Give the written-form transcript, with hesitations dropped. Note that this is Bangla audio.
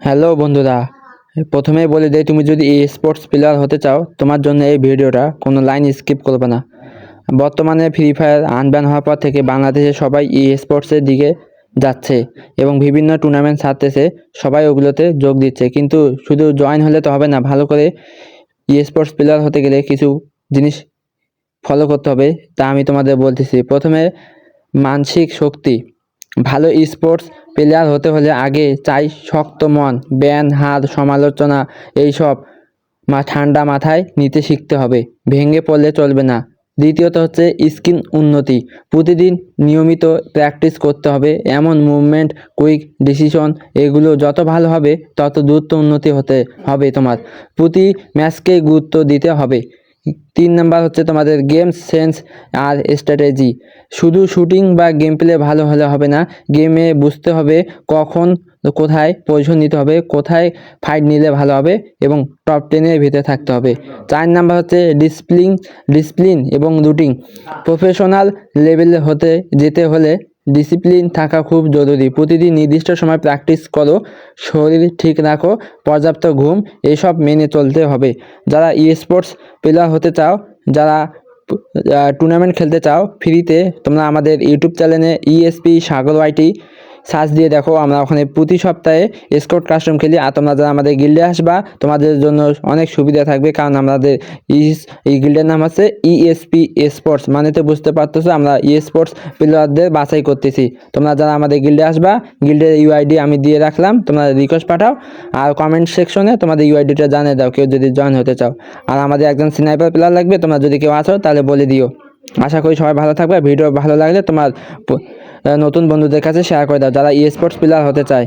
হ্যালো বন্ধুরা, প্রথমেই বলে দেই, তুমি যদি স্পোর্টস প্লেয়ার হতে চাও তোমার জন্য এই ভিডিওটা, কোনো লাইন স্কিপ করবে না। বর্তমানে ফ্রি ফায়ার আনব্যান হওয়ার পর থেকে বাংলাদেশে সবাই স্পোর্টসের দিকে যাচ্ছে এবং বিভিন্ন টুর্নামেন্ট ছাড়তেছে, সবাই ওগুলোতে যোগ দিচ্ছে। কিন্তু শুধু জয়েন হলে তো হবে না, ভালো করে স্পোর্টস প্লেয়ার হতে গেলে কিছু জিনিস ফলো করতে হবে, তা আমি তোমাদের বলতেছি। প্রথমে মানসিক শক্তি। ভালো স্পোর্টস প্লেয়ার হতে হলে আগে চাই শক্ত মন, জ্ঞান, হার, সমালোচনা এইসব ঠান্ডা মাথায় নিতে শিখতে হবে, ভেঙে পড়লে চলবে না। দ্বিতীয়ত হচ্ছে স্কিল উন্নতি। প্রতিদিন নিয়মিত প্র্যাকটিস করতে হবে, এমন মুভমেন্ট, কুইক ডিসিশন এগুলো যত ভালো হবে তত দ্রুত উন্নতি হতে হবে। তোমার প্রতি ম্যাচকে গুরুত্ব দিতে হবে। 3 নাম্বার হচ্ছে তোমাদের গেম সেন্স আর স্ট্র্যাটেজি। শুধু শুটিং বা গেম প্লে ভালো হলে হবে না, গেমে বুঝতে হবে কখন কোথায় পজিশন নিতে হবে, কোথায় ফাইট নিলে ভালো হবে এবং টপ 10-এর ভিতরে থাকতে হবে। 4 নাম্বার হচ্ছে ডিসিপ্লিন এবং রুটিন। প্রফেশনাল লেভেলে হতে যেতে হলে ডিসিপ্লিন থাকা খুব জরুরি। প্রতিদিন নির্দিষ্ট সময় প্র্যাকটিস করো, শরীর ঠিক রাখো, পর্যাপ্ত ঘুম, এইসব মেনে চলতে হবে। যারা স্পোর্টস প্লেয়ার হতে চাও, যারা টুর্নামেন্ট খেলতে চাও ফ্রিতে, তোমরা আমাদের ইউটিউব চ্যানেলে ইএসপি সাগর ওয়াইটি সার্চ দিয়ে দেখো। আমরা ওখানে প্রতি সপ্তাহে স্কোয়াড কাস্টম খেলি। আর তোমরা যারা আমাদের গিল্ডে আসবা তোমাদের জন্য অনেক সুবিধা থাকবে, কারণ আমাদের এই গিল্ডের নাম হচ্ছে ইএসপি স্পোর্টস, মানে তো বুঝতে পারতেছো আমরা স্পোর্টস প্লেয়ারদের বাছাই করতেছি। তোমরা যারা আমাদের গিল্ডে আসবা, গিল্ডের ইউআইডি আমি দিয়ে রাখলাম, তোমরা রিকোয়েস্ট পাঠাও আর কমেন্ট সেকশনে তোমাদের ইউআইডিটা জানিয়ে দাও কেউ যদি জয়েন হতে চাও। আর আমাদের একজন স্নাইপার প্লেয়ার লাগবে, তোমরা যদি কেউ আসো তাহলে বলে দিও। আশা করি সবাই ভালো থাকবে। ভিডিও ভালো লাগলে তোমার নতুন বন্ধুদের কাছে শেয়ার করে দাও যারা স্পোর্টস প্লেয়ার হতে চায়।